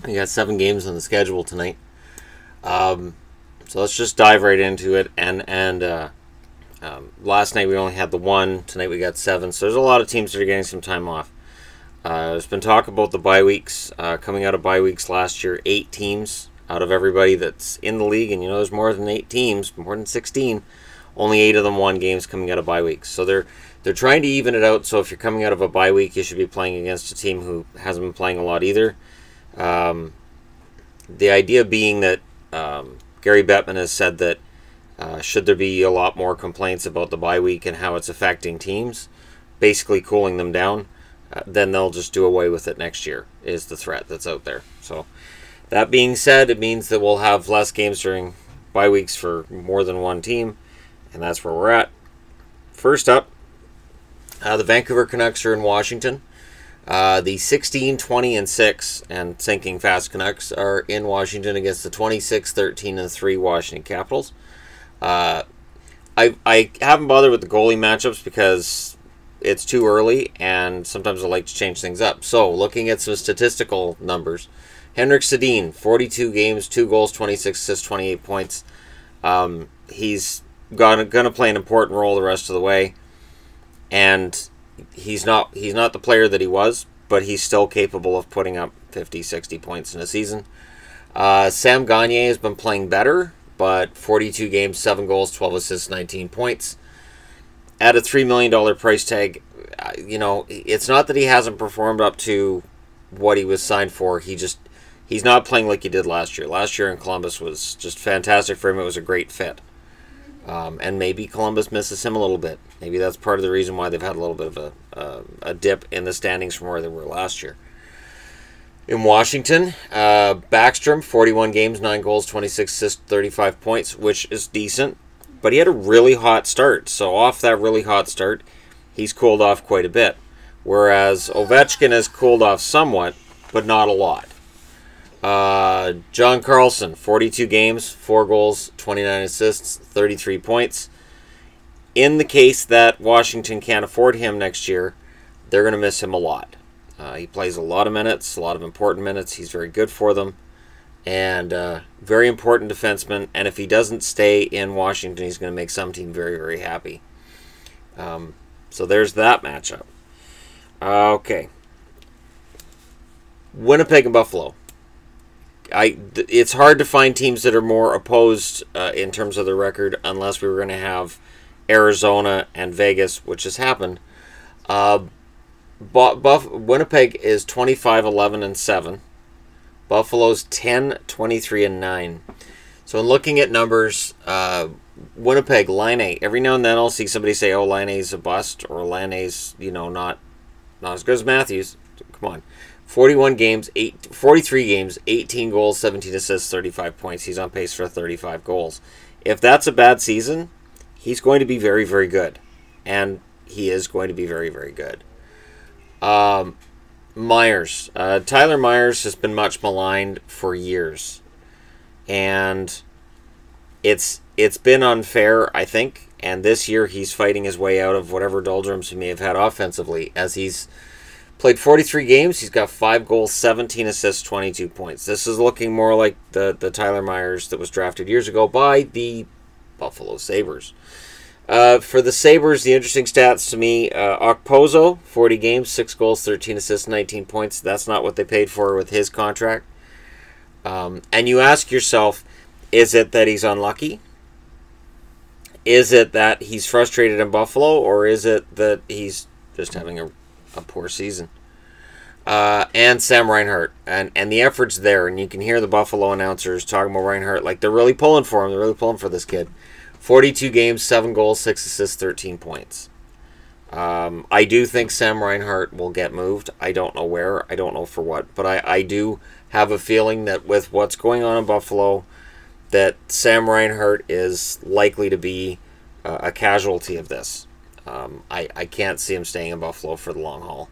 We got 7 games on the schedule tonight. So let's just dive right into it. Last night we only had the 1. Tonight we got 7. So there's a lot of teams that are getting some time off. There's been talk about the bye weeks. Coming out of bye weeks last year, 8 teams out of everybody that's in the league. And there's more than 8 teams, more than 16. Only 8 of them won games coming out of bye weeks. So they're trying to even it out. So if you're coming out of a bye week, you should be playing against a team who hasn't been playing a lot either. The idea being that Gary Bettman has said that should there be a lot more complaints about the bye week and how it's affecting teams, basically cooling them down, then they'll just do away with it next year, is the threat that's out there. So that being said, it means that we'll have less games during bye weeks for more than one team, and that's where we're at. First up, the Vancouver Canucks are in Washington. The 16, 20, and 6 and sinking fast Canucks are in Washington against the 26, 13, and 3 Washington Capitals. I haven't bothered with the goalie matchups because it's too early, and sometimes I like to change things up. So, looking at some statistical numbers, Henrik Sedin, 42 games, 2 goals, 26 assists, 28 points. He's going to play an important role the rest of the way, and he's not the player that he was, but he's still capable of putting up 50, 60 points in a season. Sam Gagner has been playing better, but 42 games, 7 goals, 12 assists, 19 points. At a $3 million price tag, it's not that he hasn't performed up to what he was signed for. He's not playing like he did last year. Last year in Columbus was just fantastic for him. It was a great fit. And maybe Columbus misses him a little bit. Maybe that's part of the reason why they've had a little bit of a dip in the standings from where they were last year. In Washington, Backstrom, 41 games, 9 goals, 26 assists, 35 points, which is decent. But he had a really hot start. So off that really hot start, he's cooled off quite a bit. Whereas Ovechkin has cooled off somewhat, but not a lot. John Carlson, 42 games, 4 goals, 29 assists, 33 points. In the case that Washington can't afford him next year, they're going to miss him a lot. He plays a lot of minutes, a lot of important minutes. He's very good for them. And very important defenseman. And if he doesn't stay in Washington, he's going to make some team very, very happy. So there's that matchup. Okay. Winnipeg and Buffalo. It's hard to find teams that are more opposed in terms of the record unless we were going to have Arizona and Vegas, which has happened. Winnipeg is 25, 11, and 7. Buffalo's 10, 23, and 9. So in looking at numbers, Winnipeg, Line A, every now and then I'll see somebody say, oh, Line A's a bust, or Line A's, not as good as Matthews. Come on. 43 games, 18 goals, 17 assists, 35 points. He's on pace for 35 goals. If that's a bad season, he's going to be very, very good. And he is going to be very, very good. Myers. Tyler Myers has been much maligned for years. And it's been unfair, I think. And this year he's fighting his way out of whatever doldrums he may have had offensively. As he's played 43 games, he's got 5 goals, 17 assists, 22 points. This is looking more like the Tyler Myers that was drafted years ago by the Buffalo Sabres. For the Sabres, the interesting stats to me, Okposo, 40 games, 6 goals, 13 assists, 19 points. That's not what they paid for with his contract. And you ask yourself, is it that he's unlucky? Is it that he's frustrated in Buffalo? Or is it that he's just having a poor season? And Sam Reinhart. And the effort's there. And you can hear the Buffalo announcers talking about Reinhart like they're really pulling for him. They're really pulling for this kid. 42 games, 7 goals, 6 assists, 13 points. I do think Sam Reinhart will get moved. I don't know where. I don't know for what. But I do have a feeling that with what's going on in Buffalo, that Sam Reinhart is likely to be a casualty of this. I can't see him staying in Buffalo for the long haul.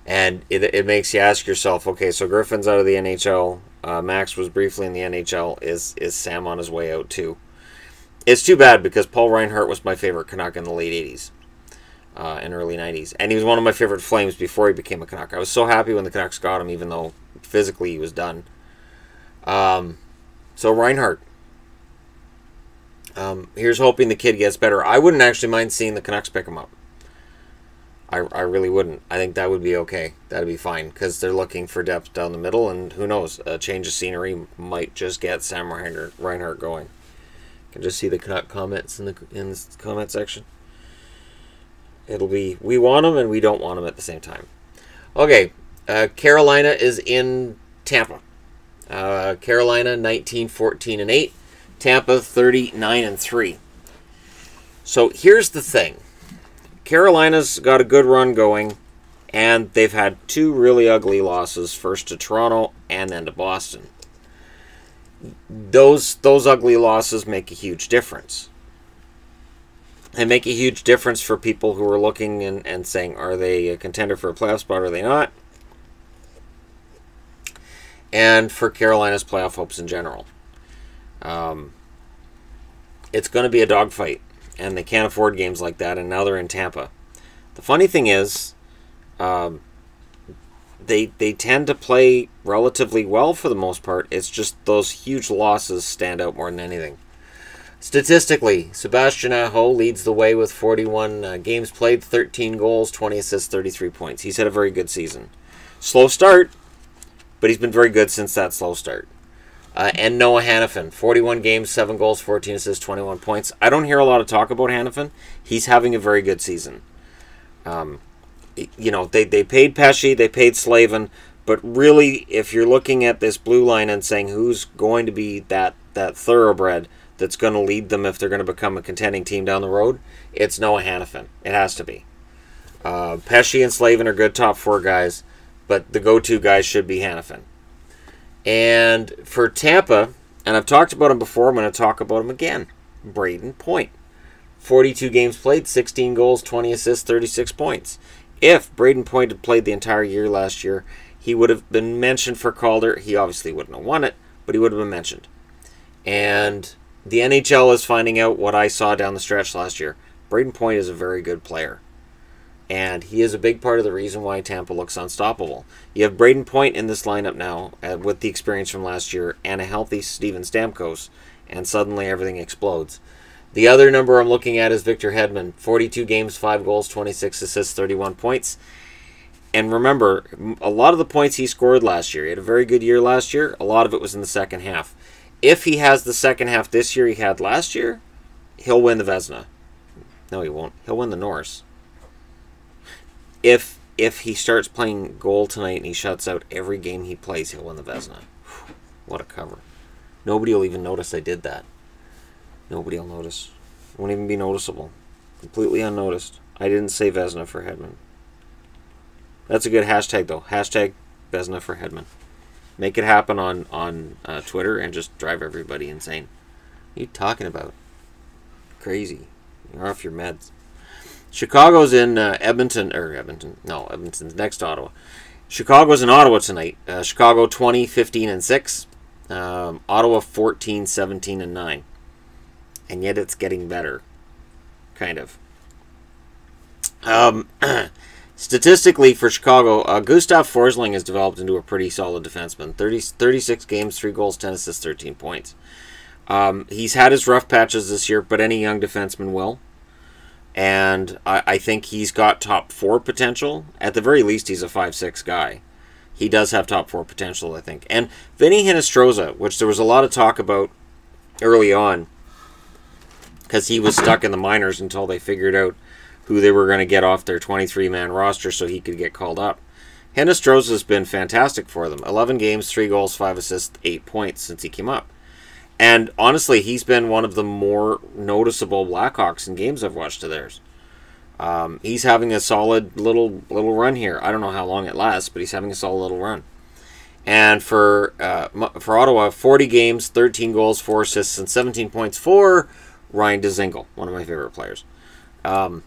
And it makes you ask yourself, okay, so Griffin's out of the NHL. Max was briefly in the NHL. Is Sam on his way out too? It's too bad because Paul Reinhart was my favorite Canuck in the late 80s and early 90s. And he was one of my favorite Flames before he became a Canuck. I was so happy when the Canucks got him, even though physically he was done. So Reinhart. Here's hoping the kid gets better. I wouldn't actually mind seeing the Canucks pick him up. I really wouldn't. I think that would be okay. That'd be fine because they're looking for depth down the middle, and who knows, a change of scenery might just get Sam Reinhart going. You can just see the Canuck comments in the comment section. It'll be we want him and we don't want him at the same time. Okay, Carolina is in Tampa. Carolina 19-14-8. Tampa 39-3. So here's the thing. Carolina's got a good run going, and they've had two really ugly losses, first to Toronto and then to Boston. Those ugly losses make a huge difference. They make a huge difference for people who are looking and saying, are they a contender for a playoff spot or are they not? And for Carolina's playoff hopes in general. It's going to be a dogfight. And they can't afford games like that, and now they're in Tampa. The funny thing is, they tend to play relatively well for the most part. It's just those huge losses stand out more than anything. Statistically, Sebastian Aho leads the way with 41 games played, 13 goals, 20 assists, 33 points. He's had a very good season. Slow start, but he's been very good since that slow start. And Noah Hanifin, 41 games, 7 goals, 14 assists, 21 points. I don't hear a lot of talk about Hanifin. He's having a very good season. You know, they paid Pesci, they paid Slavin, but really, if you're looking at this blue line and saying who's going to be that thoroughbred that's going to lead them if they're going to become a contending team down the road, it's Noah Hanifin. It has to be. Pesci and Slavin are good top 4 guys, but the go-to guys should be Hanifin. And for Tampa, and I've talked about him before, I'm going to talk about him again. Brayden Point. 42 games played, 16 goals, 20 assists, 36 points. If Brayden Point had played the entire year last year, he would have been mentioned for Calder. He obviously wouldn't have won it, but he would have been mentioned. And the NHL is finding out what I saw down the stretch last year. Brayden Point is a very good player. And he is a big part of the reason why Tampa looks unstoppable. You have Brayden Point in this lineup now with the experience from last year and a healthy Steven Stamkos, and suddenly everything explodes. The other number I'm looking at is Victor Hedman. 42 games, 5 goals, 26 assists, 31 points. And remember, a lot of the points he scored last year, he had a very good year last year. A lot of it was in the second half. If he has the second half this year he had last year, he'll win the Vezina. No, he won't. He'll win the Norris. If he starts playing goal tonight and he shuts out every game he plays, he'll win the Vezina. What a cover. Nobody will even notice I did that. Nobody will notice. It won't even be noticeable. Completely unnoticed. I didn't say Vezina for Hedman. That's a good hashtag, though. Hashtag Vezina for Hedman. Make it happen on Twitter and just drive everybody insane. What are you talking about? Crazy. You're off your meds. Chicago's in Edmonton's next to Ottawa. Chicago's in Ottawa tonight. Chicago 20-15-6. Ottawa 14-17-9. And yet it's getting better. Kind of. Statistically for Chicago, Gustav Forsling has developed into a pretty solid defenseman. 36 games, 3 goals, 10 assists, 13 points. He's had his rough patches this year, but any young defenseman will. And I think he's got top 4 potential. At the very least, he's a 5'6" guy. He does have top 4 potential, I think. And Vinny Hinostroza, which there was a lot of talk about early on, because he was stuck in the minors until they figured out who they were going to get off their 23-man roster so he could get called up. Hinostroza has been fantastic for them. 11 games, 3 goals, 5 assists, 8 points since he came up. And honestly, he's been one of the more noticeable Blackhawks in games I've watched of theirs. He's having a solid little run here. I don't know how long it lasts, but he's having a solid little run. And for Ottawa, 40 games, 13 goals, 4 assists, and 17 points for Ryan Dzingel, one of my favorite players. Not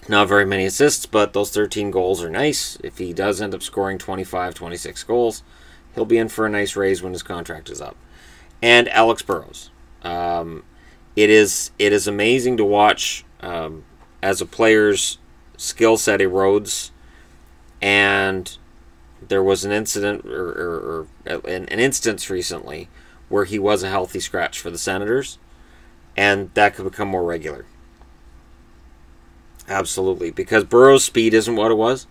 very many assists, but those 13 goals are nice. If he does end up scoring 25, 26 goals, he'll be in for a nice raise when his contract is up. And Alex Burrows. It is amazing to watch as a player's skill set erodes and there was an incident or an instance recently where he was a healthy scratch for the Senators, and that could become more regular. Absolutely, because Burrow's speed isn't what it was,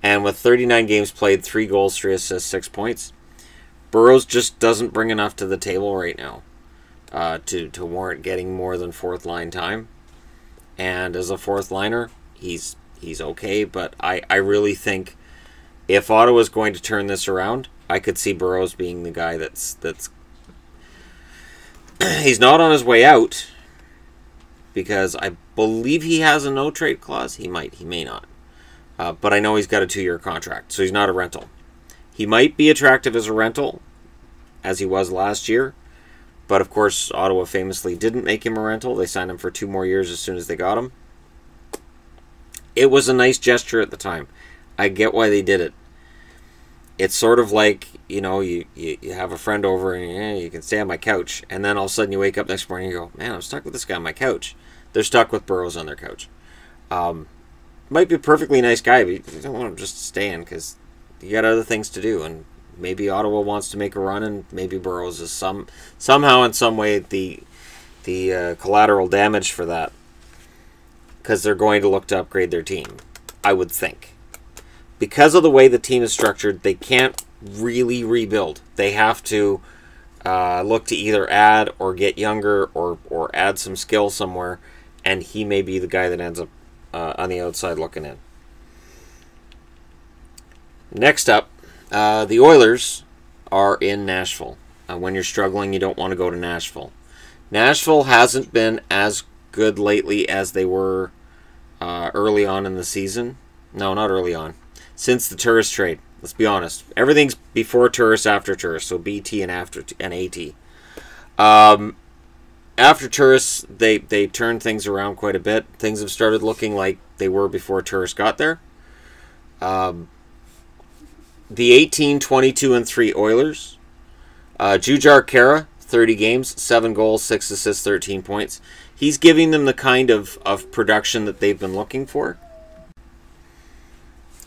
and with 39 games played, 3 goals, 3 assists, 6 points, Burrows just doesn't bring enough to the table right now to warrant getting more than fourth line time. And as a fourth liner, he's okay, but I really think if Ottawa's going to turn this around, I could see Burrows being the guy that's he's not on his way out, because I believe he has a no trade clause. He may not. But I know he's got a 2-year contract, so he's not a rental. He might be attractive as a rental, as he was last year. But, of course, Ottawa famously didn't make him a rental. They signed him for 2 more years as soon as they got him. It was a nice gesture at the time. I get why they did it. It's sort of like, you know, you have a friend over and you can stay on my couch. And then all of a sudden you wake up next morning and you go, man, I'm stuck with this guy on my couch. They're stuck with Burrows on their couch. Might be a perfectly nice guy, but you don't want him just staying because you got other things to do. And maybe Ottawa wants to make a run, and maybe Burrows is somehow in some way the collateral damage for that, because they're going to look to upgrade their team, I would think. Because of the way the team is structured, they can't really rebuild. They have to look to either add or get younger or add some skill somewhere, and he may be the guy that ends up on the outside looking in. Next up, the Oilers are in Nashville. When you're struggling, you don't want to go to Nashville. Nashville hasn't been as good lately as they were early on in the season. No, not early on. Since the Turris trade. Let's be honest. Everything's before Turris, after Turris. So BT and after and AT. After Turris, they turned things around quite a bit. Things have started looking like they were before Turris got there. The 18, 22, and 3 Oilers. Jujhar Khaira, 30 games, 7 goals, 6 assists, 13 points. He's giving them the kind of production that they've been looking for.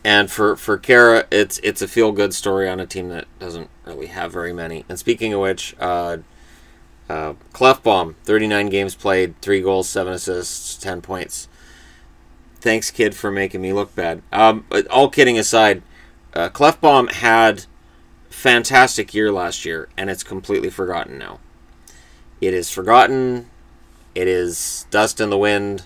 And for Khaira, it's a feel-good story on a team that doesn't really have very many. And speaking of which, Clefbaum, 39 games played, 3 goals, 7 assists, 10 points. Thanks, kid, for making me look bad. But all kidding aside, Clefbaum had a fantastic year last year, and it's completely forgotten now. It is forgotten. It is dust in the wind.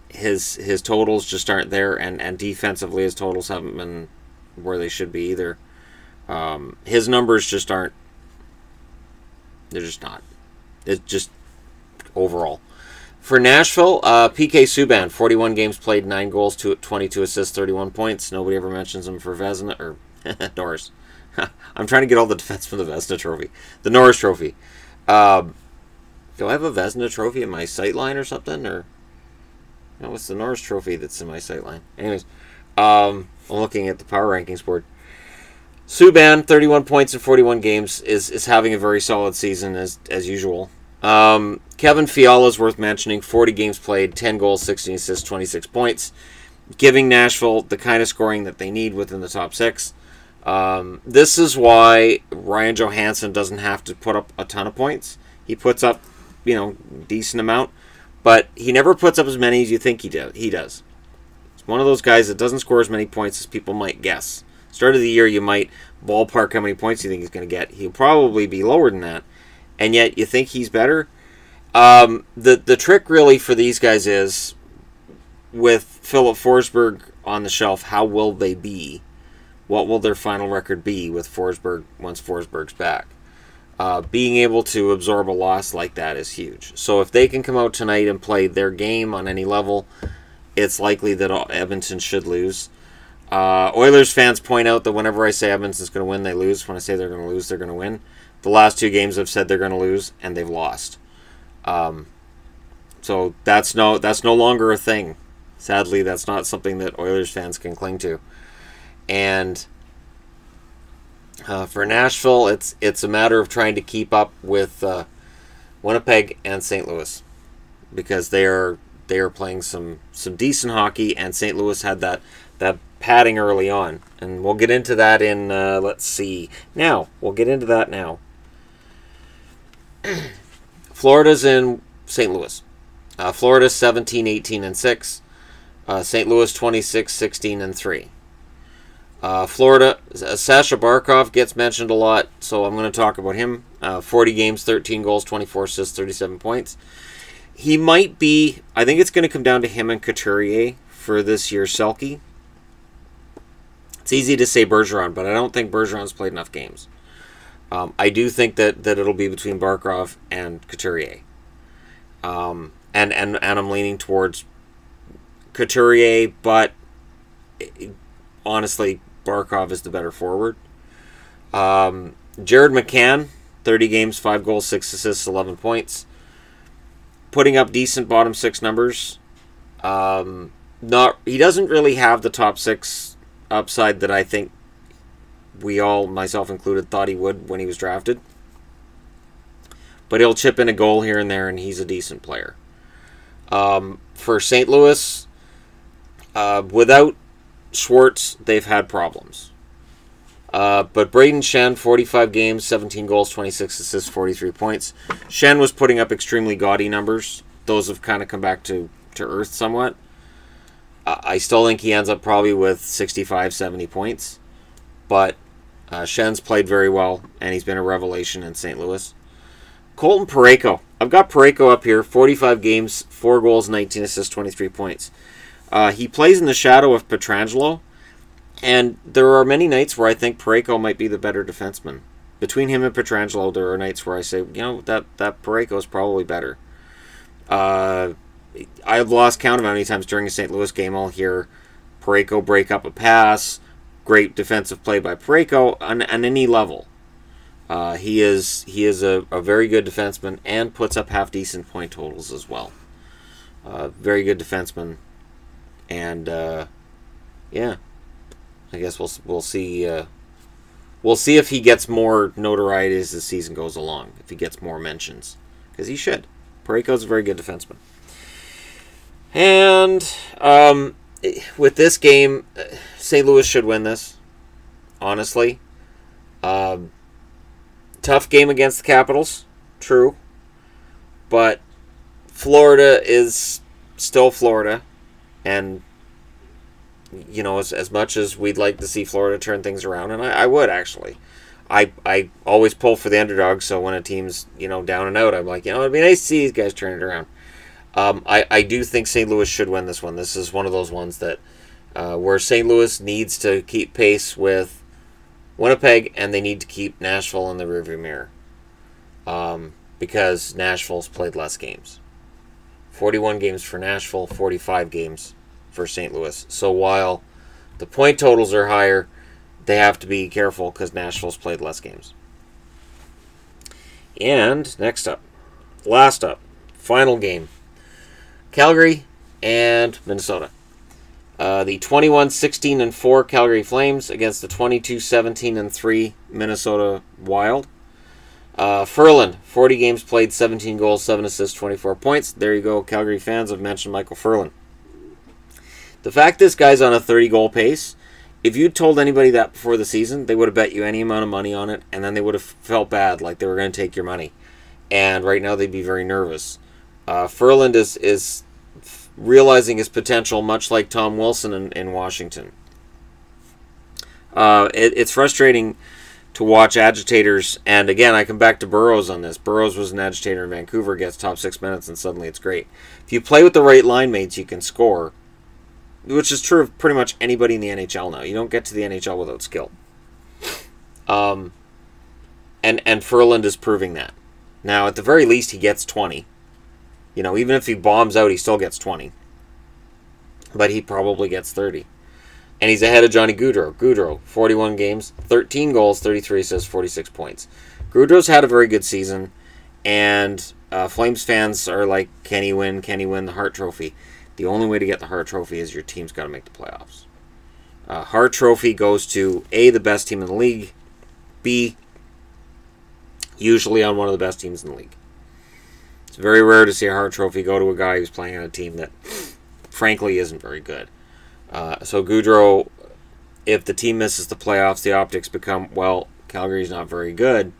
His totals just aren't there, and defensively his totals haven't been where they should be either. His numbers just aren't. They're just not. It's just overall. For Nashville, PK Subban, 41 games played, 9 goals, 22 assists, 31 points. Nobody ever mentions him for Vezina, or Norris. I'm trying to get all the defense from the Vezina Trophy. The Norris Trophy. Do I have a Vezina Trophy in my sightline or something? Or no, it's the Norris Trophy that's in my sightline. Anyways, I'm looking at the power rankings board. Subban, 31 points in 41 games, is having a very solid season as usual. Kevin Fiala is worth mentioning. 40 games played, 10 goals, 16 assists, 26 points, giving Nashville the kind of scoring that they need within the top 6. This is why Ryan Johansson doesn't have to put up a ton of points. He puts up, decent amount, but he never puts up as many as you think he does. It's one of those guys that doesn't score as many points as people might guess. Start of the year, you might ballpark how many points you think he's going to get. He'll probably be lower than that, and yet you think he's better. The trick really for these guys is, with Philip Forsberg on the shelf, how will they be? What will their final record be with Forsberg once Forsberg's back? Being able to absorb a loss like that is huge. So if they can come out tonight and play their game on any level, it's likely that Edmonton should lose. Oilers fans point out that whenever I say Edmonton's going to win, they lose. When I say they're going to lose, they're going to win. The last 2 games I've said they're going to lose, and they've lost. So that's no longer a thing. Sadly, that's not something that Oilers fans can cling to. And for Nashville, it's a matter of trying to keep up with Winnipeg and St. Louis, because they are playing some decent hockey, and St. Louis had that padding early on. And we'll get into that in, let's see. Now, we'll get into that now. Florida's in St. Louis. Florida's 17, 18, and 6. St. Louis 26, 16, and 3. Florida, Sasha Barkov gets mentioned a lot, so I'm going to talk about him. 40 games, 13 goals, 24 assists, 37 points. He might be, I think it's going to come down to him and Couturier for this year's Selke. It's easy to say Bergeron, but I don't think Bergeron's played enough games. I do think that it'll be between Barkov and Couturier. And I'm leaning towards Couturier, but honestly, Barkov is the better forward. Jared McCann, 30 games, 5 goals, 6 assists, 11 points. Putting up decent bottom 6 numbers. He doesn't really have the top 6 upside that I think we all, myself included, thought he would when he was drafted. But he'll chip in a goal here and there, and he's a decent player. For St. Louis, without Schwartz, they've had problems. But Braden Shen, 45 games, 17 goals, 26 assists, 43 points. Shen was putting up extremely gaudy numbers. Those have kind of come back to earth somewhat. I still think he ends up probably with 65, 70 points. But Shen's played very well, and he's been a revelation in St. Louis. Colton Parayko. I've got Parayko up here. 45 games, 4 goals, 19 assists, 23 points. He plays in the shadow of Pietrangelo, and there are many nights where I think Parayko might be the better defenseman. Between him and Pietrangelo, there are nights where I say, that Parayko is probably better. I've lost count of how many times during a St. Louis game I'll hear Parayko break up a pass. Great defensive play by Parayko on any level. He is a very good defenseman and puts up half-decent point totals as well. Very good defenseman. And, yeah. I guess we'll see. We'll see if he gets more notoriety as the season goes along. If he gets more mentions. Because he should. Parayko's a very good defenseman. And with this game, St. Louis should win this. Honestly. Tough game against the Capitals. True. But Florida is still Florida. And, as much as we'd like to see Florida turn things around, and I would actually. I always pull for the underdog, so when a team's, down and out, I'm like, it'd be nice to see these guys turn it around. I do think St. Louis should win this one. This is one of those ones that where St. Louis needs to keep pace with Winnipeg, and they need to keep Nashville in the rearview mirror. Because Nashville's played less games. 41 games for Nashville, 45 games for St. Louis. So while the point totals are higher, they have to be careful because Nashville's played less games. And next up, last up, final game. Calgary and Minnesota. The 21-16-4 Calgary Flames against the 22-17-3 Minnesota Wild. Ferland, 40 games played, 17 goals, 7 assists, 24 points. There you go, Calgary fans. I've mentioned Michael Ferland. The fact this guy's on a 30-goal pace, if you'd told anybody that before the season, they would have bet you any amount of money on it, and then they would have felt bad, like they were going to take your money. And right now they'd be very nervous. Ferland is realizing his potential, much like Tom Wilson in Washington. It's frustrating to watch agitators, and again, I come back to Burrows on this. Burrows was an agitator in Vancouver, gets top 6 minutes, and suddenly it's great. If you play with the right line mates, you can score, which is true of pretty much anybody in the NHL now. You don't get to the NHL without skill. And Ferland is proving that. Now, at the very least, he gets 20. Even if he bombs out, he still gets 20. But he probably gets 30. And he's ahead of Johnny Gaudreau. Gaudreau, 41 games, 13 goals, 33 assists, 46 points. Gaudreau's had a very good season, and Flames fans are like, can he win the Hart Trophy? The only way to get the Hart Trophy is your team's got to make the playoffs. Hart Trophy goes to A, the best team in the league, B, usually on one of the best teams in the league. It's very rare to see a Hart Trophy go to a guy who's playing on a team that, frankly, isn't very good. So Gaudreau if the team misses the playoffs, the optics become, well, Calgary's not very good,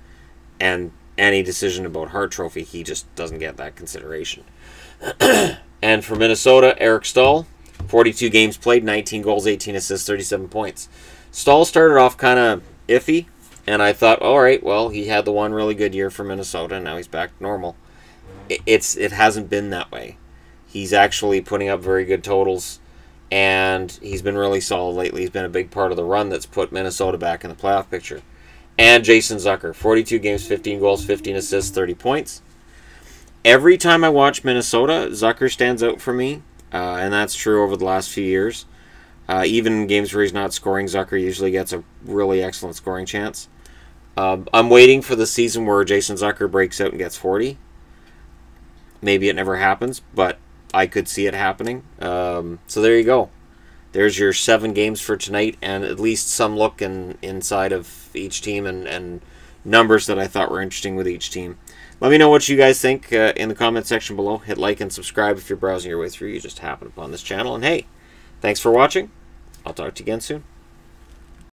and any decision about Hart Trophy, he just doesn't get that consideration. And for Minnesota, Eric Stahl, 42 games played, 19 goals, 18 assists, 37 points. Stahl started off kind of iffy, and I thought, all right, well, he had the one really good year for Minnesota, and now he's back to normal. It hasn't been that way. He's actually putting up very good totals, and he's been really solid lately. He's been a big part of the run that's put Minnesota back in the playoff picture. And Jason Zucker, 42 games, 15 goals, 15 assists, 30 points. Every time I watch Minnesota, Zucker stands out for me, and that's true over the last few years. Even in games where he's not scoring, Zucker usually gets a really excellent scoring chance. I'm waiting for the season where Jason Zucker breaks out and gets 40. Maybe it never happens, but I could see it happening. So there you go. There's your 7 games for tonight, and at least some look inside of each team and numbers that I thought were interesting with each team. Let me know what you guys think in the comment section below. Hit like and subscribe if you're browsing your way through. You just happened upon this channel. And hey, thanks for watching. I'll talk to you again soon.